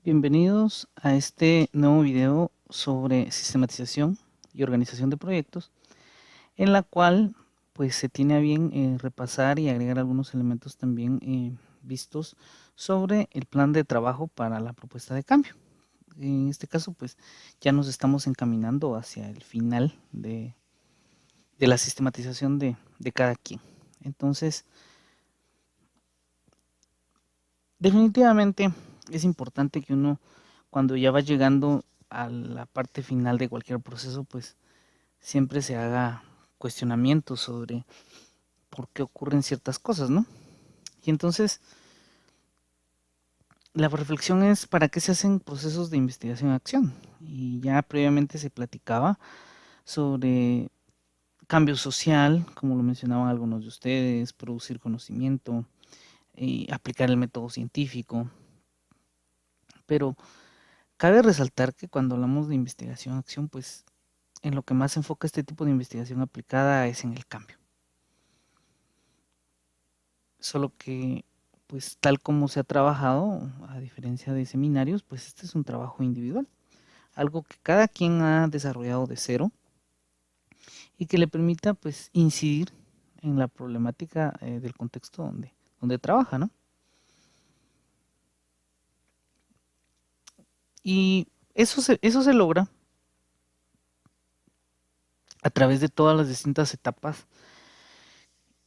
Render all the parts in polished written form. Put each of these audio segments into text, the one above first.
Bienvenidos a este nuevo video sobre sistematización y organización de proyectos, en la cual pues se tiene a bien repasar y agregar algunos elementos también vistos sobre el plan de trabajo para la propuesta de cambio. En este caso pues ya nos estamos encaminando hacia el final de la sistematización de cada quien. Entonces, definitivamente es importante que uno, cuando ya va llegando a la parte final de cualquier proceso, pues siempre se haga cuestionamientos sobre por qué ocurren ciertas cosas, ¿no? Y entonces la reflexión es para qué se hacen procesos de investigación-acción. Y ya previamente se platicaba sobre cambio social, como lo mencionaban algunos de ustedes, producir conocimiento, aplicar el método científico, pero cabe resaltar que cuando hablamos de investigación-acción, pues en lo que más se enfoca este tipo de investigación aplicada es en el cambio. Solo que, pues tal como se ha trabajado, a diferencia de seminarios, pues este es un trabajo individual. Algo que cada quien ha desarrollado de cero y que le permita pues incidir en la problemática del contexto donde trabaja, ¿no? Y eso se logra a través de todas las distintas etapas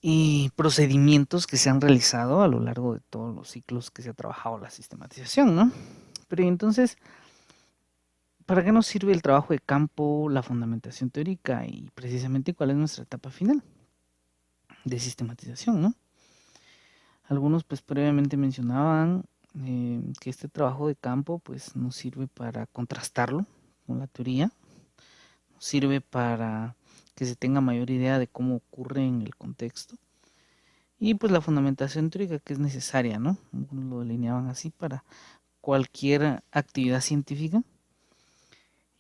y procedimientos que se han realizado a lo largo de todos los ciclos que se ha trabajado la sistematización, ¿no? Pero entonces, ¿para qué nos sirve el trabajo de campo, la fundamentación teórica y precisamente cuál es nuestra etapa final de sistematización, ¿no? Algunos pues previamente mencionaban que este trabajo de campo pues nos sirve para contrastarlo con la teoría, nos sirve para que se tenga mayor idea de cómo ocurre en el contexto. Y pues la fundamentación teórica que es necesaria, ¿no? Algunos lo delineaban así para cualquier actividad científica.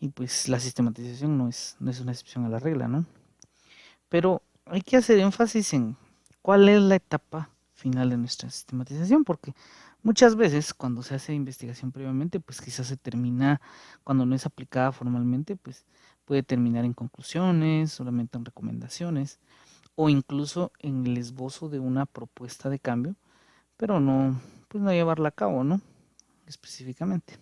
Y pues la sistematización no es una excepción a la regla, ¿no? Pero hay que hacer énfasis en cuál es la etapa final de nuestra sistematización, porque muchas veces cuando se hace investigación previamente, pues quizás se termina, cuando no es aplicada formalmente, pues puede terminar en conclusiones, solamente en recomendaciones, o incluso en el esbozo de una propuesta de cambio, pero no, pues no llevarla a cabo, ¿no? Específicamente.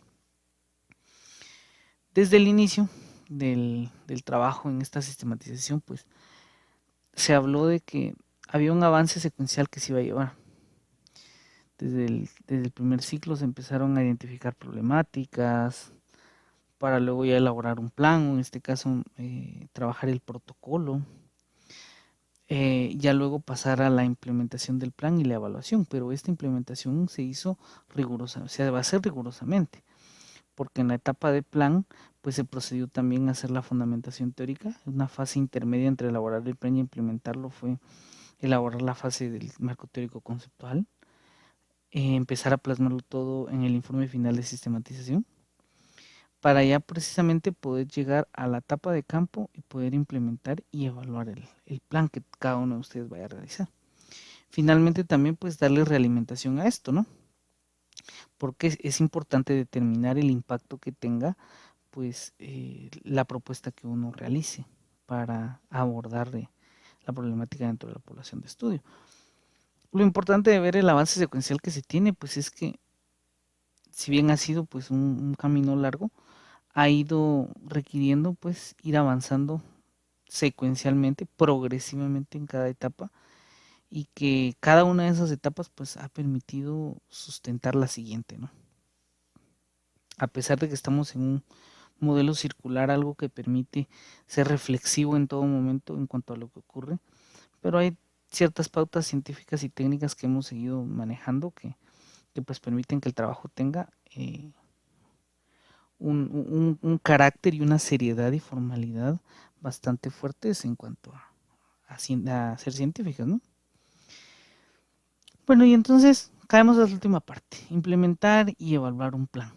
Desde el inicio del trabajo en esta sistematización, pues se habló de que había un avance secuencial que se iba a llevar. Desde el primer ciclo se empezaron a identificar problemáticas para luego ya elaborar un plan, o en este caso trabajar el protocolo, ya luego pasar a la implementación del plan y la evaluación, pero esta implementación se hizo rigurosa, o sea, va a ser rigurosamente, porque en la etapa de plan pues se procedió también a hacer la fundamentación teórica, una fase intermedia entre elaborar el plan y implementarlo fue elaborar la fase del marco teórico conceptual, empezar a plasmarlo todo en el informe final de sistematización, para ya precisamente poder llegar a la etapa de campo y poder implementar y evaluar el plan que cada uno de ustedes vaya a realizar. Finalmente también pues darle realimentación a esto, ¿no? Porque es importante determinar el impacto que tenga pues la propuesta que uno realice para abordar la problemática dentro de la población de estudio. Lo importante de ver el avance secuencial que se tiene, pues es que si bien ha sido pues un camino largo, ha ido requiriendo pues ir avanzando secuencialmente, progresivamente en cada etapa y que cada una de esas etapas pues ha permitido sustentar la siguiente, ¿no? A pesar de que estamos en un modelo circular, algo que permite ser reflexivo en todo momento en cuanto a lo que ocurre, pero hay ciertas pautas científicas y técnicas que hemos seguido manejando que pues permiten que el trabajo tenga un carácter y una seriedad y formalidad bastante fuertes en cuanto a ser científicas, ¿no? Bueno, y entonces caemos a la última parte, implementar y evaluar un plan.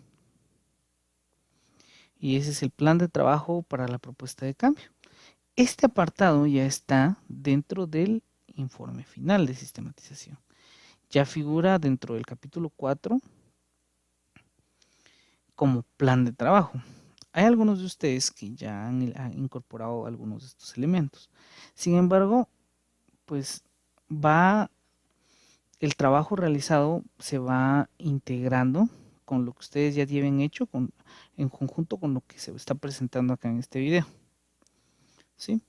Y ese es el plan de trabajo para la propuesta de cambio. Este apartado ya está dentro del informe final de sistematización. Ya figura dentro del capítulo 4 como plan de trabajo. Hay algunos de ustedes que ya han incorporado algunos de estos elementos. Sin embargo, pues el trabajo realizado se va integrando con lo que ustedes ya tienen hecho en conjunto con lo que se está presentando acá en este video. ¿Sí?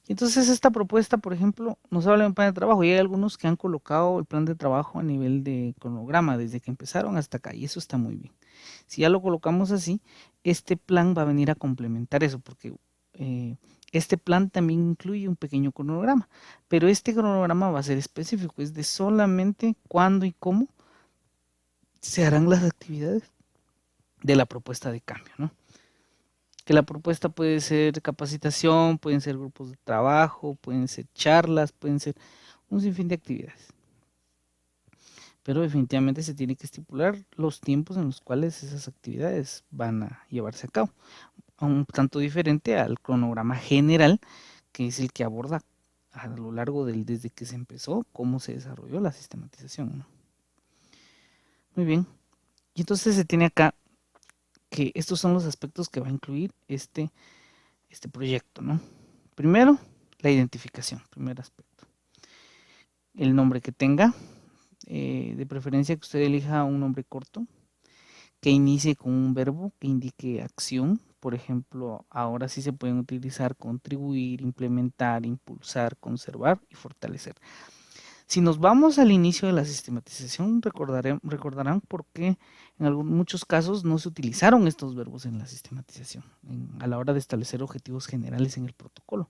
Y entonces esta propuesta, por ejemplo, nos habla de un plan de trabajo y hay algunos que han colocado el plan de trabajo a nivel de cronograma desde que empezaron hasta acá y eso está muy bien. Si ya lo colocamos así, este plan va a venir a complementar eso porque este plan también incluye un pequeño cronograma, pero este cronograma va a ser específico, es de solamente cuándo y cómo se harán las actividades de la propuesta de cambio, ¿no? Que la propuesta puede ser capacitación, pueden ser grupos de trabajo, pueden ser charlas, pueden ser un sinfín de actividades. Pero definitivamente se tiene que estipular los tiempos en los cuales esas actividades van a llevarse a cabo. Un tanto diferente al cronograma general, que es el que aborda a lo largo desde que se empezó, cómo se desarrolló la sistematización, ¿no? Muy bien. Y entonces se tiene acá que estos son los aspectos que va a incluir este proyecto, ¿no? Primero, la identificación, primer aspecto. El nombre que tenga, de preferencia que usted elija un nombre corto, que inicie con un verbo que indique acción. Por ejemplo, ahora sí se pueden utilizar contribuir, implementar, impulsar, conservar y fortalecer. Si nos vamos al inicio de la sistematización, recordarán por qué en muchos casos no se utilizaron estos verbos en la sistematización, a la hora de establecer objetivos generales en el protocolo.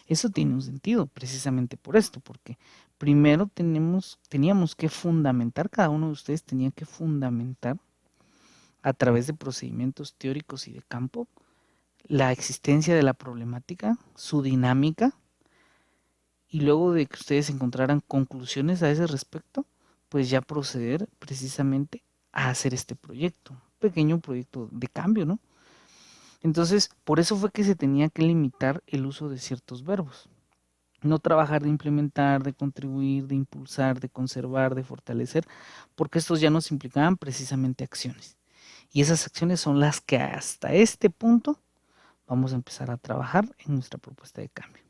Eso tiene un sentido precisamente por esto, porque primero teníamos que fundamentar, cada uno de ustedes tenía que fundamentar a través de procedimientos teóricos y de campo la existencia de la problemática, su dinámica, y luego de que ustedes encontraran conclusiones a ese respecto, pues ya proceder precisamente a hacer este proyecto, un pequeño proyecto de cambio, ¿no? Entonces, por eso fue que se tenía que limitar el uso de ciertos verbos. No trabajar de implementar, de contribuir, de impulsar, de conservar, de fortalecer, porque estos ya nos implicaban precisamente acciones. Y esas acciones son las que hasta este punto vamos a empezar a trabajar en nuestra propuesta de cambio.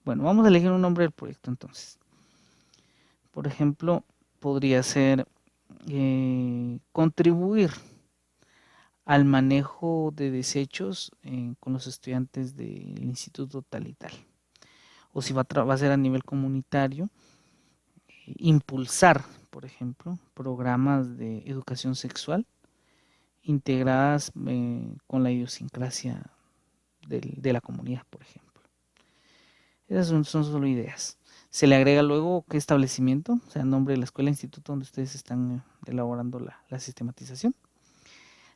Bueno, vamos a elegir un nombre del proyecto entonces. Por ejemplo, podría ser contribuir al manejo de desechos con los estudiantes del instituto tal y tal. O si va a ser a nivel comunitario, impulsar, por ejemplo, programas de educación sexual integradas con la idiosincrasia de la comunidad, por ejemplo. Esas son solo ideas. Se le agrega luego qué establecimiento, o sea, el nombre de la escuela, instituto donde ustedes están elaborando la sistematización.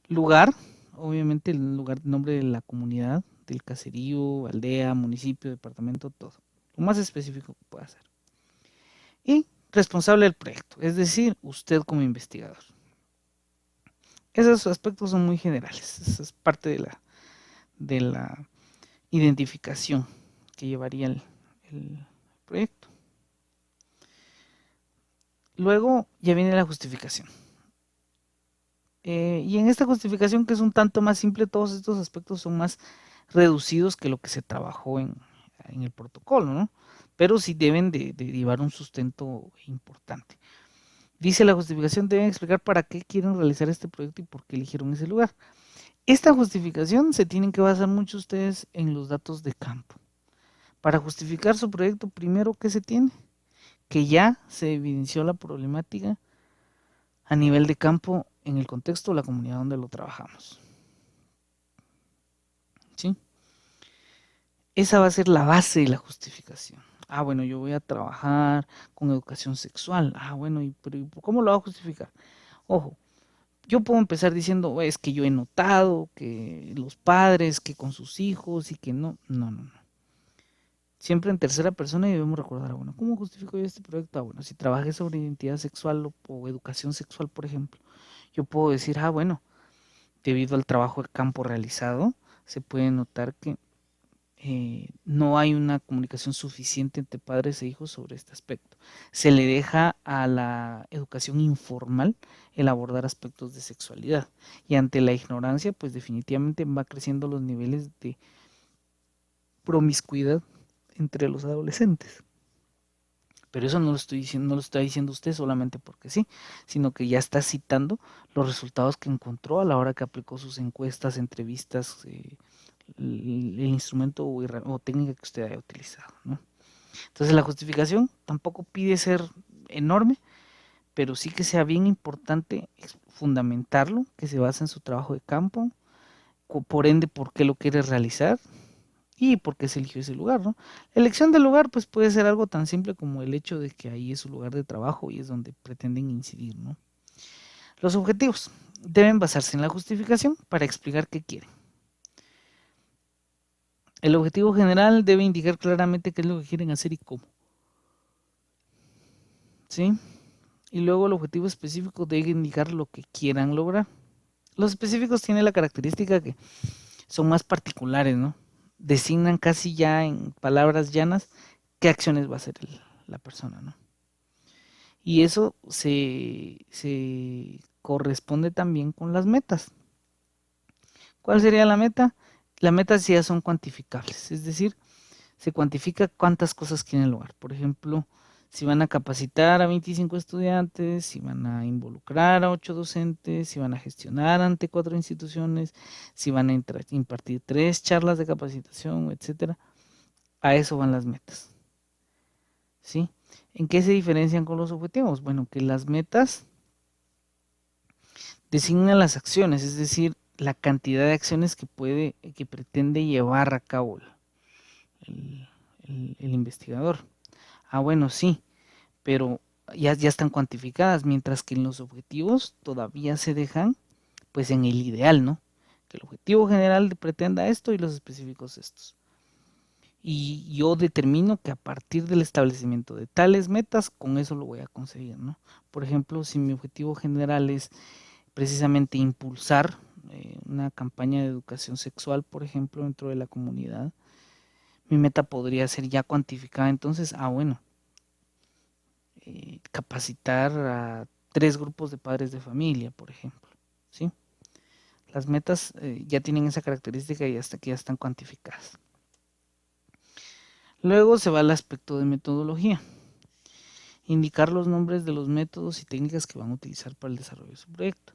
Lugar, obviamente el lugar, nombre de la comunidad, del caserío, aldea, municipio, departamento, todo. Lo más específico que pueda ser. Y responsable del proyecto, es decir, usted como investigador. Esos aspectos son muy generales, esa es parte de la identificación que llevaría el proyecto. Luego ya viene la justificación. Y en esta justificación, que es un tanto más simple, todos estos aspectos son más reducidos que lo que se trabajó en el protocolo, ¿no? Pero sí deben de llevar un sustento importante. Dice la justificación, deben explicar para qué quieren realizar este proyecto y por qué eligieron ese lugar. Esta justificación se tienen que basar mucho ustedes en los datos de campo. Para justificar su proyecto, primero, ¿qué se tiene? Que ya se evidenció la problemática a nivel de campo en el contexto de la comunidad donde lo trabajamos. ¿Sí? Esa va a ser la base de la justificación. Ah, bueno, yo voy a trabajar con educación sexual. Ah, bueno, pero ¿cómo lo voy a justificar? Ojo, yo puedo empezar diciendo, es que yo he notado que los padres, que con sus hijos y que no. No, no, no. Siempre en tercera persona y debemos recordar, bueno, ¿cómo justifico yo este proyecto? Ah, bueno, si trabajé sobre identidad sexual o educación sexual, por ejemplo, yo puedo decir, ah, bueno, debido al trabajo de campo realizado, se puede notar que no hay una comunicación suficiente entre padres e hijos sobre este aspecto. Se le deja a la educación informal el abordar aspectos de sexualidad, y ante la ignorancia, pues definitivamente va creciendo los niveles de promiscuidad entre los adolescentes. Pero eso no lo estoy diciendo, no lo está diciendo usted solamente porque sí, sino que ya está citando los resultados que encontró a la hora que aplicó sus encuestas, entrevistas, el instrumento o técnica que usted haya utilizado, ¿no? Entonces la justificación tampoco pide ser enorme, pero sí que sea bien importante fundamentarlo, que se basa en su trabajo de campo, por ende por qué lo quiere realizar y por qué se eligió ese lugar, ¿no? La elección del lugar pues puede ser algo tan simple como el hecho de que ahí es su lugar de trabajo y es donde pretenden incidir, ¿no? Los objetivos deben basarse en la justificación para explicar qué quieren. El objetivo general debe indicar claramente qué es lo que quieren hacer y cómo, ¿sí? Y luego el objetivo específico debe indicar lo que quieran lograr. Los específicos tienen la característica que son más particulares, ¿no? Designan casi ya en palabras llanas qué acciones va a hacer la persona, ¿no? Y eso se corresponde también con las metas. ¿Cuál sería la meta? Las metas ya son cuantificables, es decir, se cuantifica cuántas cosas quieren lograr. Por ejemplo, si van a capacitar a 25 estudiantes, si van a involucrar a 8 docentes, si van a gestionar ante 4 instituciones, si van a impartir 3 charlas de capacitación, etcétera. A eso van las metas, ¿sí? ¿En qué se diferencian con los objetivos? Bueno, que las metas designan las acciones, es decir, la cantidad de acciones que pretende llevar a cabo el, el investigador. Ah, bueno, sí, pero ya están cuantificadas, mientras que en los objetivos todavía se dejan pues en el ideal, ¿no? Que el objetivo general pretenda esto y los específicos estos. Y yo determino que a partir del establecimiento de tales metas, con eso lo voy a conseguir, ¿no? Por ejemplo, si mi objetivo general es precisamente impulsar una campaña de educación sexual, por ejemplo, dentro de la comunidad, mi meta podría ser ya cuantificada. Entonces, bueno, capacitar a 3 grupos de padres de familia, por ejemplo, ¿sí? Las metas ya tienen esa característica y hasta que ya están cuantificadas. Luego se va al aspecto de metodología. Indicar los nombres de los métodos y técnicas que van a utilizar para el desarrollo de su proyecto.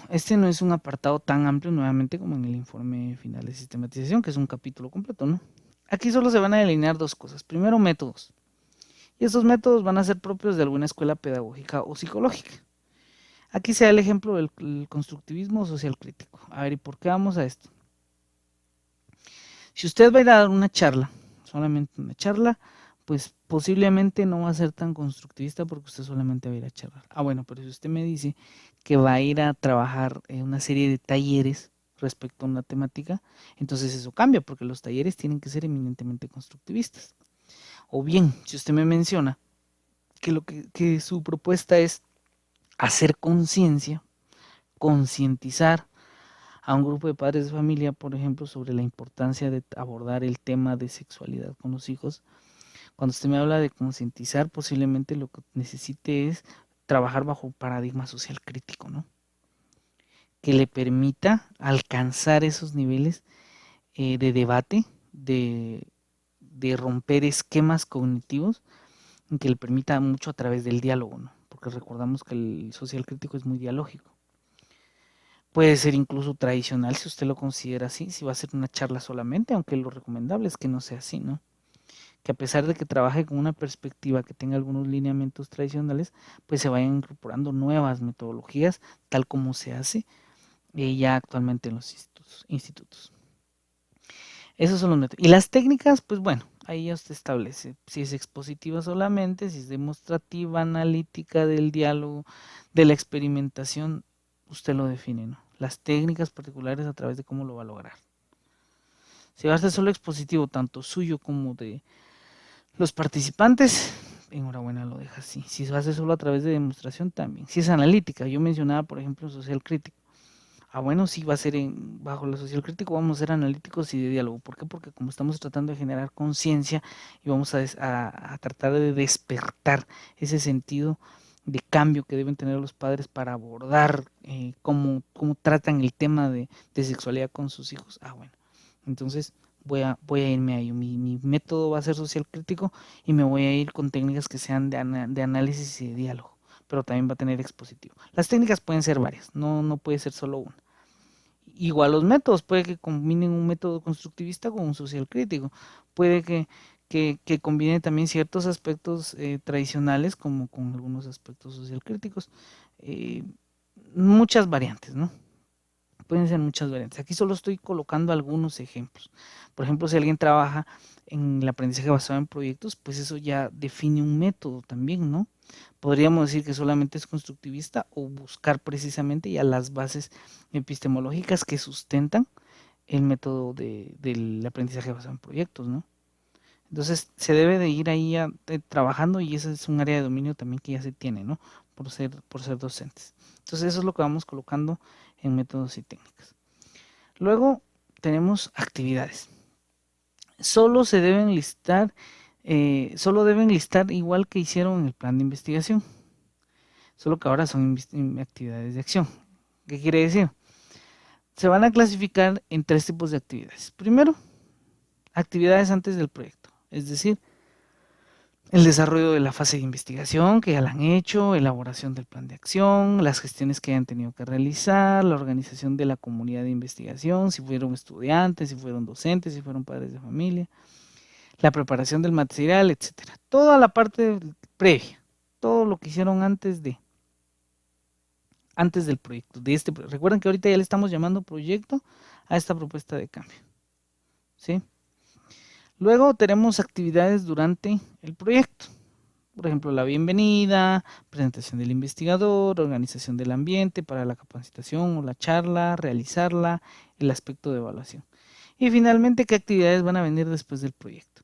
Este no es un apartado tan amplio nuevamente como en el informe final de sistematización, que es un capítulo completo, ¿no? Aquí solo se van a delinear 2 cosas. Primero, métodos. Y estos métodos van a ser propios de alguna escuela pedagógica o psicológica. Aquí se da el ejemplo del constructivismo social crítico. A ver, ¿y por qué vamos a esto? Si usted va a ir a dar una charla, solamente una charla, pues posiblemente no va a ser tan constructivista porque usted solamente va a ir a charlar. Bueno, pero si usted me dice que va a ir a trabajar en una serie de talleres respecto a una temática, entonces eso cambia porque los talleres tienen que ser eminentemente constructivistas. O bien, si usted me menciona que su propuesta es hacer conciencia, concientizar a un grupo de padres de familia, por ejemplo, sobre la importancia de abordar el tema de sexualidad con los hijos. Cuando usted me habla de concientizar, posiblemente lo que necesite es trabajar bajo un paradigma social crítico, ¿no? Que le permita alcanzar esos niveles de debate, de romper esquemas cognitivos, que le permita mucho a través del diálogo, ¿no? Porque recordamos que el social crítico es muy dialógico. Puede ser incluso tradicional si usted lo considera así, si va a ser una charla solamente, aunque lo recomendable es que no sea así, ¿no? Que a pesar de que trabaje con una perspectiva que tenga algunos lineamientos tradicionales, pues se vayan incorporando nuevas metodologías, tal como se hace ya actualmente en los institutos. Esos son los métodos. Y las técnicas, pues bueno, ahí ya usted establece si es expositiva solamente, si es demostrativa, analítica, del diálogo, de la experimentación, usted lo define, ¿no? Las técnicas particulares a través de cómo lo va a lograr. Si va a ser solo expositivo, tanto suyo como de los participantes, enhorabuena, lo deja así. Si va a ser solo a través de demostración, también. Si es analítica, yo mencionaba, por ejemplo, social crítico. Bueno, sí, va a ser bajo lo social crítico, vamos a ser analíticos y de diálogo. ¿Por qué? Porque como estamos tratando de generar conciencia y vamos a tratar de despertar ese sentido de cambio que deben tener los padres para abordar cómo tratan el tema de sexualidad con sus hijos. Bueno, entonces voy a irme ahí. Mi método va a ser social crítico y me voy a ir con técnicas que sean de análisis y de diálogo, pero también va a tener expositivo. Las técnicas pueden ser varias, no puede ser solo una. Igual los métodos, puede que combinen un método constructivista con un social crítico, puede que combine también ciertos aspectos tradicionales como con algunos aspectos social críticos. Eh, Muchas variantes, ¿no? Pueden ser muchas variantes. Aquí solo estoy colocando algunos ejemplos. Por ejemplo, si alguien trabaja en el aprendizaje basado en proyectos, pues eso ya define un método también, ¿no? Podríamos decir que solamente es constructivista o buscar precisamente ya las bases epistemológicas que sustentan el método del aprendizaje basado en proyectos, ¿no? Entonces se debe de ir ahí trabajando y ese es un área de dominio también que ya se tiene, ¿no? Por ser docentes. Entonces eso es lo que vamos colocando en métodos y técnicas. Luego tenemos actividades. Solo se deben listar, solo deben listar igual que hicieron en el plan de investigación, solo que ahora son actividades de acción. ¿Qué quiere decir? Se van a clasificar en 3 tipos de actividades. Primero, actividades antes del proyecto, es decir, el desarrollo de la fase de investigación, que ya la han hecho, elaboración del plan de acción, las gestiones que hayan tenido que realizar, la organización de la comunidad de investigación, si fueron estudiantes, si fueron docentes, si fueron padres de familia, la preparación del material, etcétera. Toda la parte previa, todo lo que hicieron antes del proyecto. Recuerden que ahorita ya le estamos llamando proyecto a esta propuesta de cambio. ¿Sí? Luego tenemos actividades durante el proyecto. Por ejemplo, la bienvenida, presentación del investigador, organización del ambiente para la capacitación o la charla, realizarla, el aspecto de evaluación. Y finalmente, ¿qué actividades van a venir después del proyecto?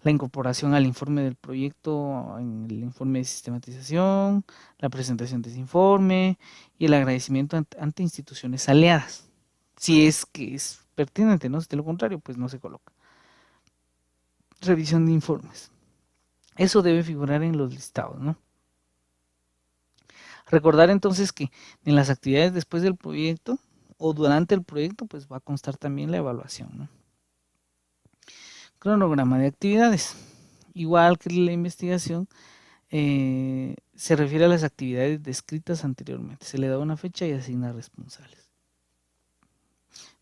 La incorporación al informe del proyecto, en el informe de sistematización, la presentación de ese informe y el agradecimiento ante instituciones aliadas. Si es que es pertinente, ¿no? Si de lo contrario, pues no se coloca. Revisión de informes. Eso debe figurar en los listados, ¿no? Recordar entonces que en las actividades después del proyecto o durante el proyecto, pues va a constar también la evaluación, ¿no? Cronograma de actividades. Igual que la investigación, se refiere a las actividades descritas anteriormente. Se le da una fecha y asigna responsables.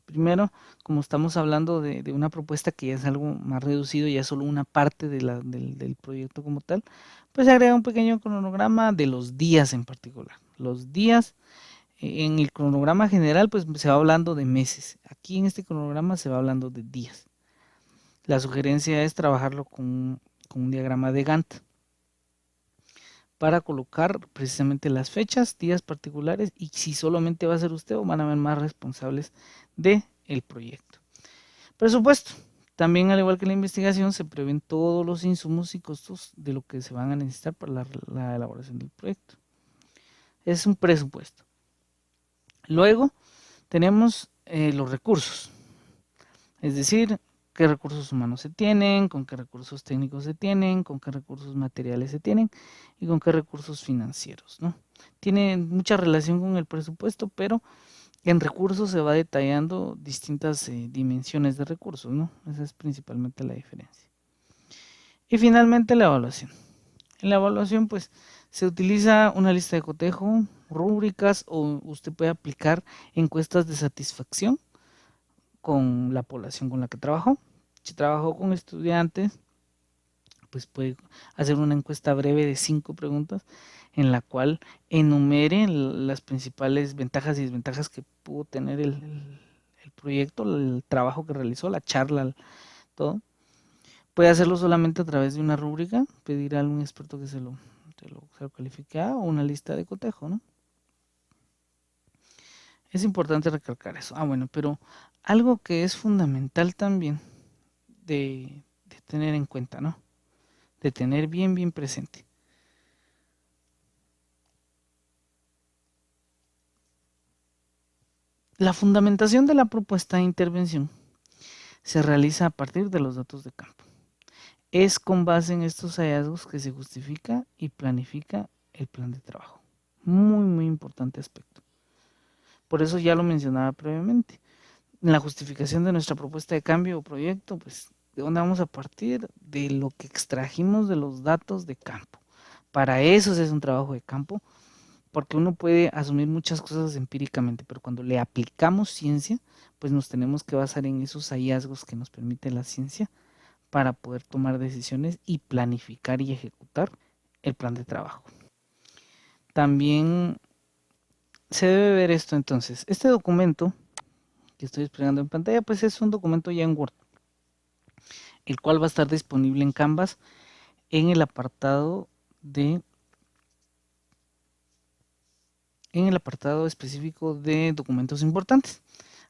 Primero, como estamos hablando de una propuesta que ya es algo más reducido, ya es solo una parte del proyecto como tal, pues se agrega un pequeño cronograma de los días en particular. Los días, en el cronograma general, pues se va hablando de meses. Aquí en este cronograma se va hablando de días. La sugerencia es trabajarlo con un diagrama de Gantt para colocar precisamente las fechas, días particulares y si solamente va a ser usted o van a haber más responsables del proyecto. Presupuesto. También, al igual que la investigación, se prevén todos los insumos y costos de lo que se van a necesitar para la elaboración del proyecto. Es un presupuesto. Luego tenemos los recursos, es decir, qué recursos humanos se tienen, con qué recursos técnicos se tienen, con qué recursos materiales se tienen y con qué recursos financieros, ¿no? Tiene mucha relación con el presupuesto, pero en recursos se va detallando distintas dimensiones de recursos, ¿no? Esa es principalmente la diferencia. Y finalmente la evaluación. En la evaluación, pues, se utiliza una lista de cotejo, rúbricas o usted puede aplicar encuestas de satisfacción con la población con la que trabajó. Si trabajó con estudiantes, pues puede hacer una encuesta breve de 5 preguntas en la cual enumere las principales ventajas y desventajas que pudo tener el proyecto, el trabajo que realizó, la charla, todo. Puede hacerlo solamente a través de una rúbrica, pedir a algún experto que se lo califique o una lista de cotejo, ¿no? Es importante recalcar eso. Bueno, pero algo que es fundamental también de tener en cuenta, ¿no? De tener bien presente. La fundamentación de la propuesta de intervención se realiza a partir de los datos de campo. Es con base en estos hallazgos que se justifica y planifica el plan de trabajo. Muy, muy importante aspecto. Por eso ya lo mencionaba previamente. En la justificación de nuestra propuesta de cambio o proyecto, pues, ¿de dónde vamos a partir? De lo que extrajimos de los datos de campo. Para eso es un trabajo de campo, porque uno puede asumir muchas cosas empíricamente, pero cuando le aplicamos ciencia, pues nos tenemos que basar en esos hallazgos que nos permite la ciencia para poder tomar decisiones y planificar y ejecutar el plan de trabajo. También se debe ver esto entonces. Este documento que estoy desplegando en pantalla, pues es un documento ya en Word, el cual va a estar disponible en Canvas en el apartado específico de documentos importantes.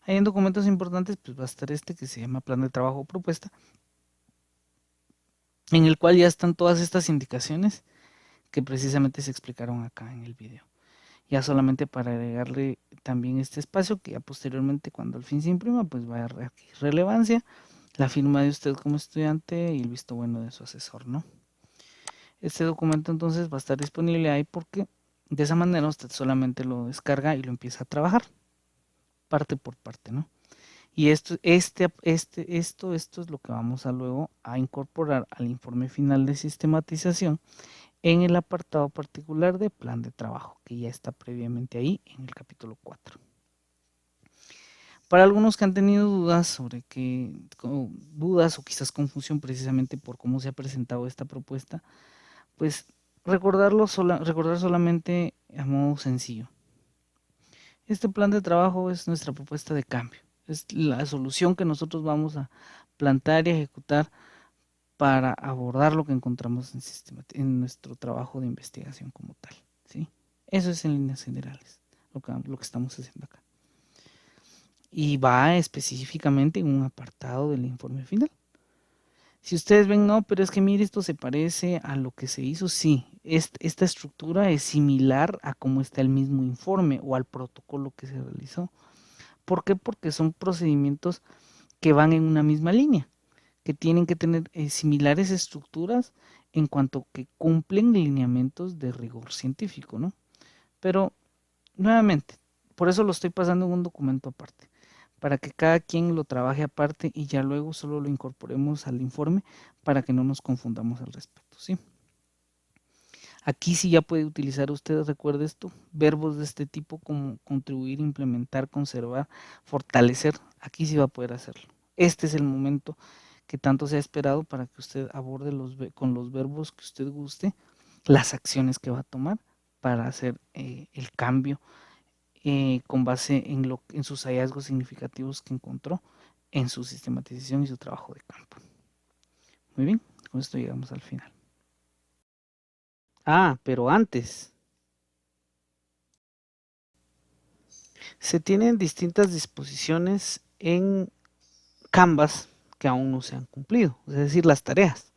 Ahí en documentos importantes pues va a estar este que se llama plan de trabajo o propuesta, en el cual ya están todas estas indicaciones que precisamente se explicaron acá en el video. Ya solamente para agregarle también este espacio que ya posteriormente cuando al fin se imprima pues va a dar relevancia, la firma de usted como estudiante y el visto bueno de su asesor, ¿no? Este documento entonces va a estar disponible ahí porque de esa manera usted solamente lo descarga y lo empieza a trabajar parte por parte, ¿no? Y esto es lo que vamos a luego a incorporar al informe final de sistematización en el apartado particular de plan de trabajo, que ya está previamente ahí en el capítulo 4. Para algunos que han tenido dudas dudas o quizás confusión precisamente por cómo se ha presentado esta propuesta, pues recordar solamente a modo sencillo. Este plan de trabajo es nuestra propuesta de cambio, es la solución que nosotros vamos a plantear y ejecutar para abordar lo que encontramos en nuestro trabajo de investigación como tal, ¿sí? Eso es en líneas generales lo que estamos haciendo acá. Y va específicamente en un apartado del informe final. Si ustedes ven, no, pero es que mire, esto se parece a lo que se hizo, sí, esta estructura es similar a cómo está el mismo informe o al protocolo que se realizó. ¿Por qué? Porque son procedimientos que van en una misma línea, que tienen que tener similares estructuras en cuanto que cumplen lineamientos de rigor científico, ¿no? Pero, nuevamente, por eso lo estoy pasando en un documento aparte, para que cada quien lo trabaje aparte y ya luego solo lo incorporemos al informe para que no nos confundamos al respecto, ¿sí? Aquí sí ya puede utilizar usted, recuerde esto, verbos de este tipo como contribuir, implementar, conservar, fortalecer. Aquí sí va a poder hacerlo. Este es el momento que tanto se ha esperado para que usted aborde con los verbos que usted guste las acciones que va a tomar para hacer el cambio con base en sus hallazgos significativos que encontró en su sistematización y su trabajo de campo. Muy bien, con esto llegamos al final. Ah, pero antes, se tienen distintas disposiciones en Canvas que aún no se han cumplido, es decir, las tareas.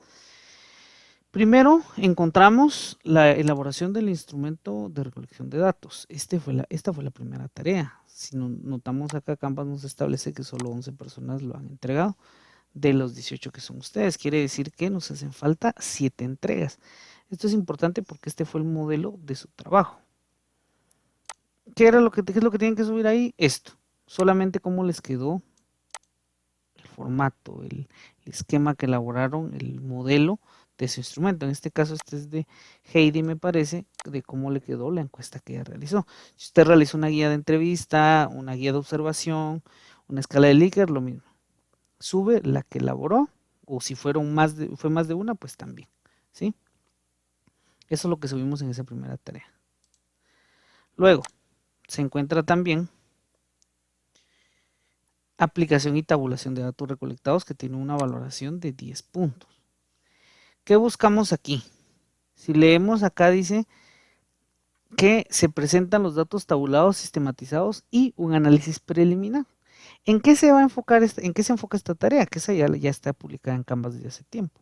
Primero encontramos la elaboración del instrumento de recolección de datos. Esta fue la primera tarea. Si notamos acá, Canvas nos establece que solo 11 personas lo han entregado de los 18 que son ustedes. Quiere decir que nos hacen falta 7 entregas. Esto es importante porque este fue el modelo de su trabajo. ¿Qué es lo que tienen que subir ahí? Esto. Solamente cómo les quedó el formato, el esquema que elaboraron, el modelo de su instrumento. En este caso, este es de Heidi, me parece, de cómo le quedó la encuesta que ella realizó. Si usted realizó una guía de entrevista, una guía de observación, una escala de Likert, lo mismo. Sube la que elaboró, o si fue más de una, pues también, ¿sí? Eso es lo que subimos en esa primera tarea. Luego, se encuentra también aplicación y tabulación de datos recolectados que tiene una valoración de 10 puntos. ¿Qué buscamos aquí? Si leemos acá dice que se presentan los datos tabulados, sistematizados y un análisis preliminar. ¿En qué se va a enfocar en qué se enfoca esta tarea? Que esa ya está publicada en Canvas desde hace tiempo.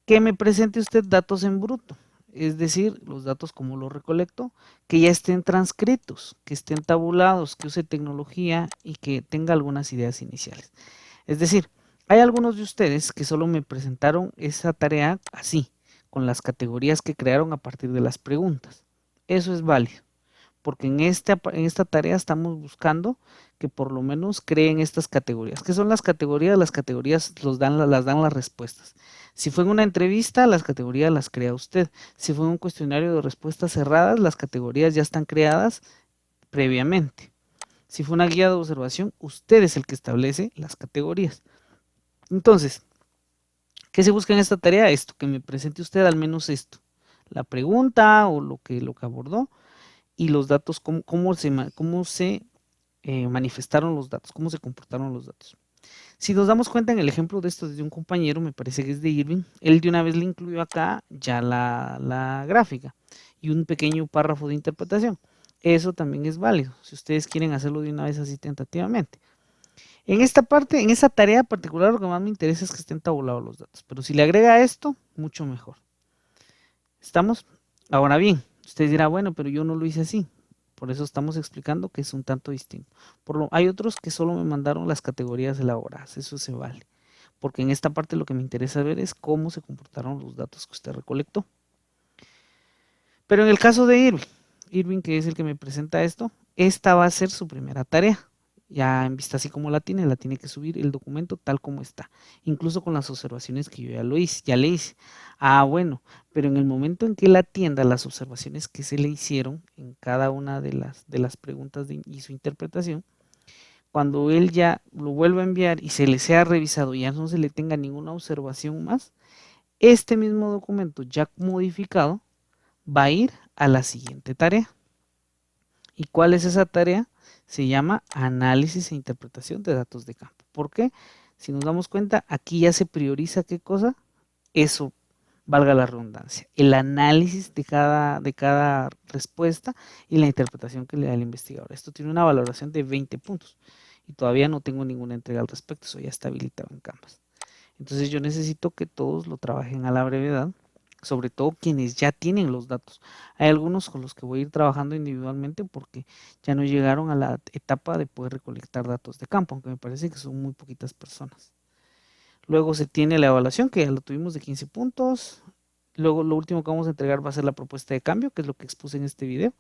Que me presente usted datos en bruto. es decir, los datos como los recolecto, que ya estén transcritos, que estén tabulados, que use tecnología y que tenga algunas ideas iniciales. Es decir, hay algunos de ustedes que solo me presentaron esa tarea así, con las categorías que crearon a partir de las preguntas. Eso es válido, porque en esta tarea estamos buscando que por lo menos creen estas categorías. ¿Qué son las categorías? Las categorías las dan las respuestas. Si fue en una entrevista, las categorías las crea usted. Si fue en un cuestionario de respuestas cerradas, las categorías ya están creadas previamente. Si fue una guía de observación, usted es el que establece las categorías. Entonces, ¿qué se busca en esta tarea? Esto, que me presente usted al menos esto. La pregunta o lo que abordó y los datos, cómo se manifestaron los datos, cómo se comportaron los datos. Si nos damos cuenta en el ejemplo de esto de un compañero, me parece que es de Irving, él de una vez le incluyó acá ya la gráfica y un pequeño párrafo de interpretación. Eso también es válido, si ustedes quieren hacerlo de una vez así tentativamente. En esta parte, en esa tarea particular, lo que más me interesa es que estén tabulados los datos, pero si le agrega esto, mucho mejor. ¿Estamos? Ahora bien, usted dirá, bueno, pero yo no lo hice así. Por eso estamos explicando que es un tanto distinto. Hay otros que solo me mandaron las categorías elaboradas, eso se vale. Porque en esta parte lo que me interesa ver es cómo se comportaron los datos que usted recolectó. Pero en el caso de Irving, que es el que me presenta esto, esta va a ser su primera tarea. Ya en vista así como la tiene que subir el documento tal como está, incluso con las observaciones que yo ya le hice. Ah, bueno, pero en el momento en que la atienda las observaciones que se le hicieron en cada una de las preguntas y su interpretación, cuando él ya lo vuelva a enviar y se le sea revisado y ya no se le tenga ninguna observación más, este mismo documento ya modificado va a ir a la siguiente tarea. ¿Y cuál es esa tarea? Se llama análisis e interpretación de datos de campo. ¿Por qué? Si nos damos cuenta, aquí ya se prioriza qué cosa, eso, valga la redundancia, el análisis de cada respuesta y la interpretación que le da el investigador. Esto tiene una valoración de 20 puntos y todavía no tengo ninguna entrega al respecto, eso ya está habilitado en Canvas. Entonces yo necesito que todos lo trabajen a la brevedad, sobre todo quienes ya tienen los datos. Hay algunos con los que voy a ir trabajando individualmente porque ya no llegaron a la etapa de poder recolectar datos de campo, aunque me parece que son muy poquitas personas. Luego se tiene la evaluación, que ya lo tuvimos de 15 puntos. Luego lo último que vamos a entregar va a ser la propuesta de cambio, que es lo que expuse en este video.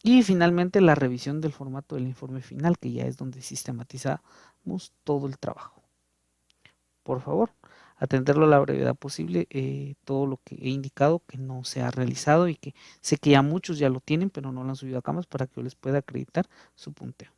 Y finalmente la revisión del formato del informe final, que ya es donde sistematizamos todo el trabajo. Por favor, atenderlo a la brevedad posible, todo lo que he indicado que no se ha realizado y que sé que ya muchos ya lo tienen, pero no lo han subido a Canvas para que yo les pueda acreditar su punteo.